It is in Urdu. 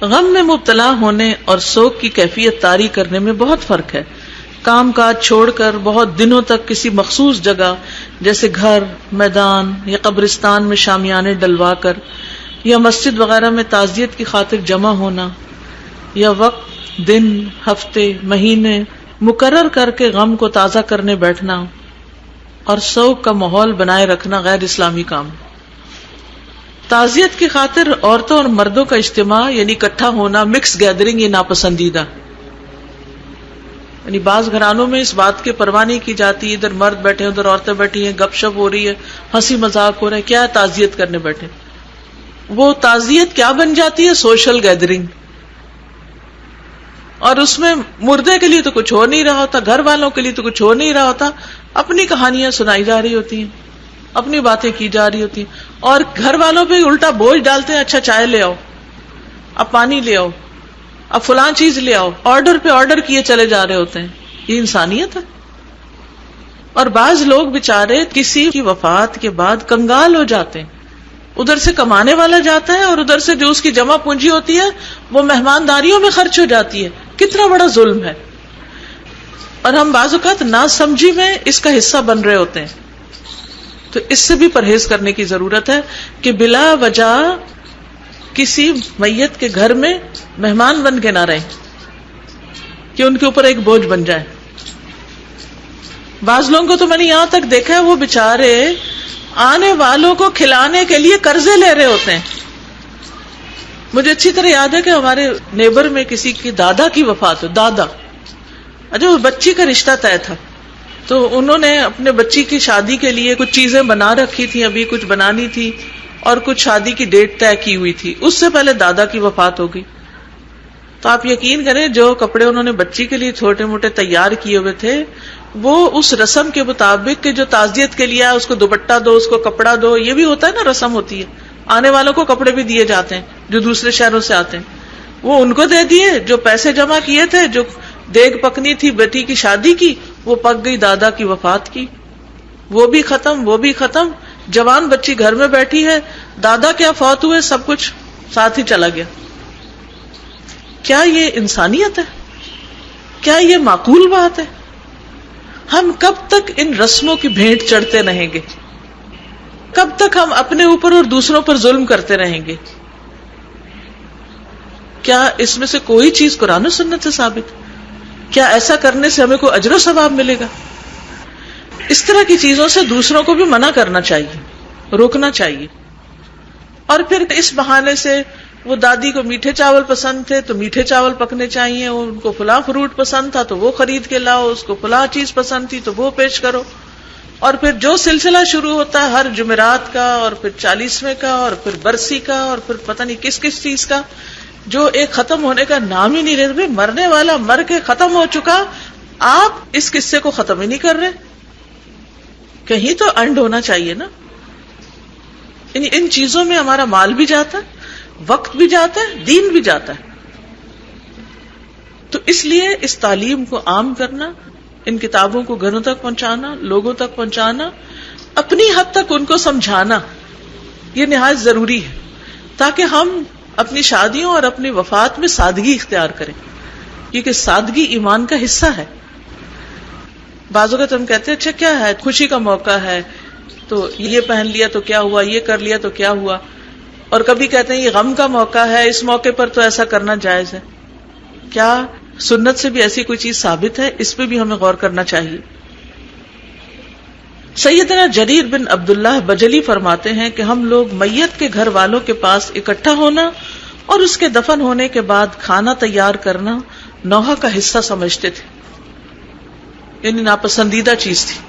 غم میں مبتلا ہونے اور سوگ کی کیفیت طاری کرنے میں بہت فرق ہے. کام کاج چھوڑ کر بہت دنوں تک کسی مخصوص جگہ جیسے گھر، میدان یا قبرستان میں شامیانے ڈلوا کر یا مسجد وغیرہ میں تعزیت کی خاطر جمع ہونا، یا وقت، دن، ہفتے، مہینے مقرر کر کے غم کو تازہ کرنے بیٹھنا اور سوگ کا ماحول بنائے رکھنا غیر اسلامی کام. تعزیت کی خاطر عورتوں اور مردوں کا اجتماع یعنی اکٹھا ہونا، مکس گیدرنگ، یہ ناپسندیدہ. یعنی بعض گھرانوں میں اس بات کی پرواہ نہیں کی جاتی، ادھر مرد بیٹھے ادھر عورتیں بیٹھی ہیں، گپ شپ ہو رہی ہے، ہنسی مذاق ہو رہا ہے، کیا تعزیت کرنے بیٹھے. وہ تعزیت کیا بن جاتی ہے؟ Social gathering. اور اس میں مردے کے لیے تو کچھ ہو نہیں رہا ہوتا، گھر والوں کے لیے تو کچھ ہو نہیں رہا ہوتا، اپنی کہانیاں سنائی جا رہی ہوتی ہیں، اپنی باتیں کی جا رہی ہوتی ہیں، اور گھر والوں پہ الٹا بوجھ ڈالتے ہیں. اچھا چائے لے آؤ، اب پانی لے آؤ، اب فلاں چیز لے آؤ، آرڈر پہ آرڈر کیے چلے جا رہے ہوتے ہیں. یہ انسانیت ہے؟ اور بعض لوگ بےچارے کسی کی وفات کے بعد کنگال ہو جاتے ہیں. ادھر سے کمانے والا جاتا ہے اور ادھر سے جو اس کی جمع پونجی ہوتی ہے وہ مہمانداریوں میں خرچ ہو جاتی ہے. کتنا بڑا ظلم ہے. اور ہم بعض اوقات ناسمجھی میں اس کا حصہ بن رہے ہوتے ہیں. تو اس سے بھی پرہیز کرنے کی ضرورت ہے کہ بلا وجہ کسی میت کے گھر میں مہمان بن کے نہ رہیں کہ ان کے اوپر ایک بوجھ بن جائے. بعض لوگوں کو تو میں نے یہاں تک دیکھا ہے وہ بےچارے آنے والوں کو کھلانے کے لیے قرضے لے رہے ہوتے ہیں. مجھے اچھی طرح یاد ہے کہ ہمارے نیبر میں کسی کی دادا کی وفات ہو، دادا، اچھا وہ بچی کا رشتہ طے تھا، تو انہوں نے اپنے بچی کی شادی کے لیے کچھ چیزیں بنا رکھی تھی، ابھی کچھ بنانی تھی، اور کچھ شادی کی ڈیٹ طے کی ہوئی تھی. اس سے پہلے دادا کی وفات ہو گئی. تو آپ یقین کریں جو کپڑے انہوں نے بچی کے لیے چھوٹے موٹے تیار کیے ہوئے تھے وہ اس رسم کے مطابق کہ جو تعزیت کے لیے اس کو دوپٹہ دو، اس کو کپڑا دو، یہ بھی ہوتا ہے نا، رسم ہوتی ہے. آنے والوں کو کپڑے بھی دیے جاتے ہیں جو دوسرے شہروں سے آتے ہیں، وہ ان کو دے دیے. جو پیسے جمع کیے تھے، جو دیگ پکنی تھی بیٹی کی شادی کی، وہ پک گئی دادا کی وفات کی، وہ بھی ختم، وہ بھی ختم. جوان بچی گھر میں بیٹھی ہے، دادا کیا فوت ہوئے، سب کچھ ساتھ ہی چلا گیا. کیا یہ انسانیت ہے؟ کیا یہ معقول بات ہے؟ ہم کب تک ان رسموں کی بھینٹ چڑھتے رہیں گے؟ کب تک ہم اپنے اوپر اور دوسروں پر ظلم کرتے رہیں گے؟ کیا اس میں سے کوئی چیز قرآن و سنت سے ثابت؟ کیا ایسا کرنے سے ہمیں کوئی اجر و ثواب ملے گا؟ اس طرح کی چیزوں سے دوسروں کو بھی منع کرنا چاہیے، روکنا چاہیے. اور پھر اس بہانے سے وہ دادی کو میٹھے چاول پسند تھے تو میٹھے چاول پکنے چاہیے، ان کو فلاں فروٹ پسند تھا تو وہ خرید کے لاؤ، اس کو فلاں چیز پسند تھی تو وہ پیش کرو. اور پھر جو سلسلہ شروع ہوتا ہے ہر جمعرات کا، اور پھر 40ویں کا، اور پھر برسی کا، اور پھر پتہ نہیں کس کس چیز کا، جو ایک ختم ہونے کا نام ہی نہیں لیتے. مرنے والا مر کے ختم ہو چکا، آپ اس قصے کو ختم ہی نہیں کر رہے. کہیں تو اینڈ ہونا چاہیے نا. ان چیزوں میں ہمارا مال بھی جاتا ہے، وقت بھی جاتا ہے، دین بھی جاتا ہے. تو اس لیے اس تعلیم کو عام کرنا، ان کتابوں کو گھروں تک پہنچانا، لوگوں تک پہنچانا، اپنی حد تک ان کو سمجھانا، یہ نہایت ضروری ہے تاکہ ہم اپنی شادیوں اور اپنی وفات میں سادگی اختیار کریں، کیونکہ سادگی ایمان کا حصہ ہے. بعض اوقات ہم کہتے ہیں اچھا کیا ہے، خوشی کا موقع ہے تو یہ پہن لیا تو کیا ہوا، یہ کر لیا تو کیا ہوا، اور کبھی کہتے ہیں یہ غم کا موقع ہے، اس موقع پر تو ایسا کرنا جائز ہے. کیا سنت سے بھی ایسی کوئی چیز ثابت ہے؟ اس پہ بھی ہمیں غور کرنا چاہیے. سیدنا جریر بن عبداللہ بجلی فرماتے ہیں کہ ہم لوگ میت کے گھر والوں کے پاس اکٹھا ہونا اور اس کے دفن ہونے کے بعد کھانا تیار کرنا نوحہ کا حصہ سمجھتے تھے، یعنی ناپسندیدہ چیز تھی.